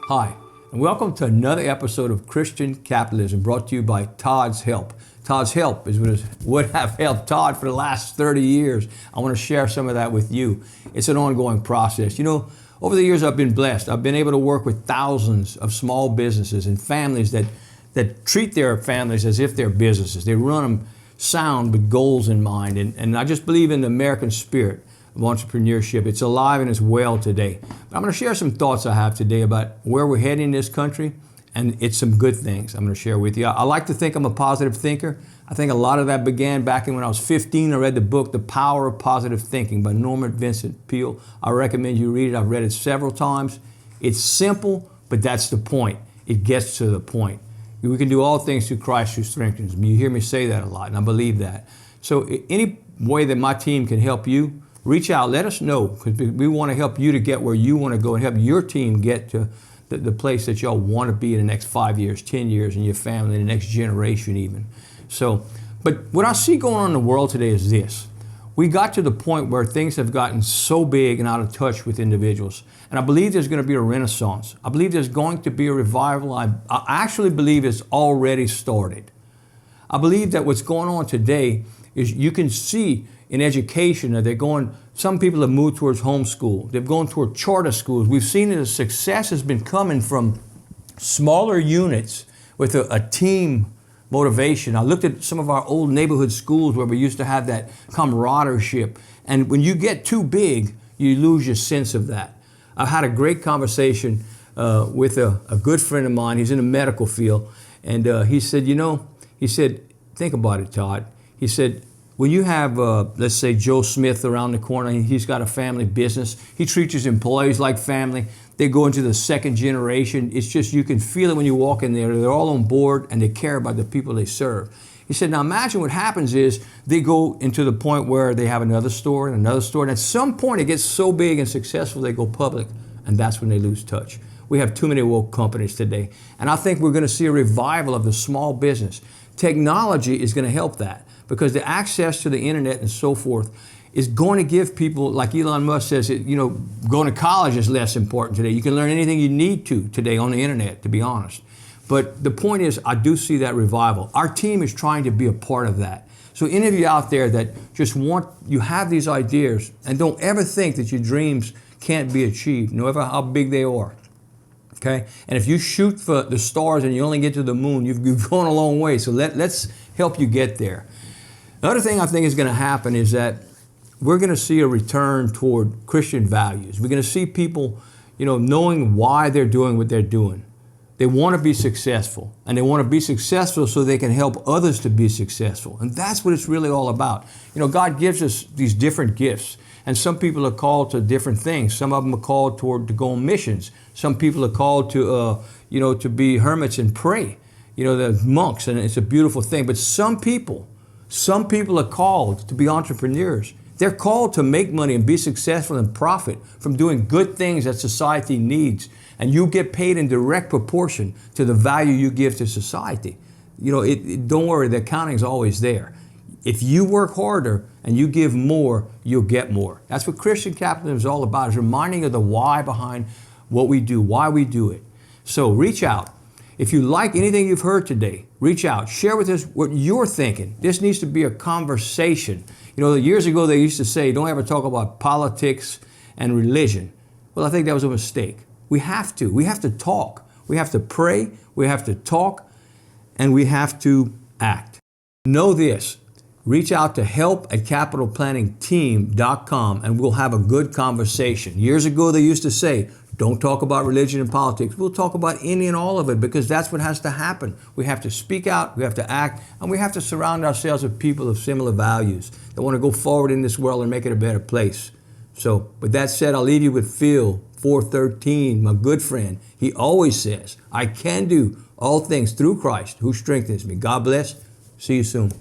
Hi, and welcome to another episode of Christian Capitalism brought to you by Todd's Help. Todd's Help is what have helped Todd for the last 30 years. I want to share some of that with you. It's an ongoing process. You know, over the years I've been blessed. I've been able to work with thousands of small businesses and families that treat their families as if they're businesses. They run them sound with goals in mind. And I just believe in the American spirit of entrepreneurship. It's alive and it's well today. I'm going to share some thoughts I have today about where we're heading in this country, and it's some good things I'm going to share with you. I like to think I'm a positive thinker. I think a lot of that began back when I was 15. I read the book, The Power of Positive Thinking by Norman Vincent Peale. I recommend you read it. I've read it several times. It's simple, but that's the point. It gets to the point. We can do all things through Christ who strengthens me. You hear me say that a lot, and I believe that. So any way that my team can help you, reach out, let us know, because we want to help you to get where you want to go and help your team get to the place that y'all want to be in the next 5 years, 10 years, and your family, in the next generation even. So, but what I see going on in the world today is this. We got to the point where things have gotten so big and out of touch with individuals. And I believe there's going to be a renaissance. I believe there's going to be a revival. I actually believe it's already started. I believe that what's going on today is you can see in education that they're going, some people have moved towards homeschool. They've gone toward charter schools. We've seen that the success has been coming from smaller units with a team motivation. I looked at some of our old neighborhood schools where we used to have that camaraderie. And when you get too big, you lose your sense of that. I had a great conversation with a good friend of mine. He's in the medical field. And he said, think about it, Todd. He said, when you have, let's say, Joe Smith around the corner, he's got a family business. He treats his employees like family. They go into the second generation. It's just, you can feel it when you walk in there. They're all on board and they care about the people they serve. He said, now imagine what happens is they go into the point where they have another store and another store. And at some point it gets so big and successful, they go public. And that's when they lose touch. We have too many woke companies today. And I think we're going to see a revival of the small business. Technology is going to help that, because the access to the internet and so forth is going to give people, like Elon Musk says, going to college is less important today. You can learn anything you need to today on the internet, to be honest. But the point is, I do see that revival. Our team is trying to be a part of that. So any of you out there that just you have these ideas and don't ever think that your dreams can't be achieved, no matter how big they are. Okay? And if you shoot for the stars and you only get to the moon, you've gone a long way. So let's help you get there. The other thing I think is going to happen is that we're going to see a return toward Christian values. We're going to see people, knowing why they're doing what they're doing. They want to be successful, and they want to be successful so they can help others to be successful. And that's what it's really all about. God gives us these different gifts, and some people are called to different things. Some of them are called to go on missions. Some people are called to, to be hermits and pray. The monks, and it's a beautiful thing. But some people are called to be entrepreneurs. They're called to make money and be successful and profit from doing good things that society needs. And you get paid in direct proportion to the value you give to society. Don't worry, the accounting is always there. If you work harder and you give more, you'll get more. That's what Christian capitalism is all about, is reminding of the why behind what we do, why we do it. So reach out. If you like anything you've heard today, reach out. Share with us what you're thinking. This needs to be a conversation. Years ago they used to say, don't ever talk about politics and religion. Well, I think that was a mistake. We have to. We have to talk. We have to pray. We have to talk. And we have to act. Know this. Reach out to help@capitalplanningteam.com and we'll have a good conversation. Years ago they used to say, don't talk about religion and politics. We'll talk about any and all of it, because that's what has to happen. We have to speak out, we have to act, and we have to surround ourselves with people of similar values that want to go forward in this world and make it a better place. So with that said, I'll leave you with Phil 4:13, my good friend. He always says, I can do all things through Christ who strengthens me. God bless. See you soon.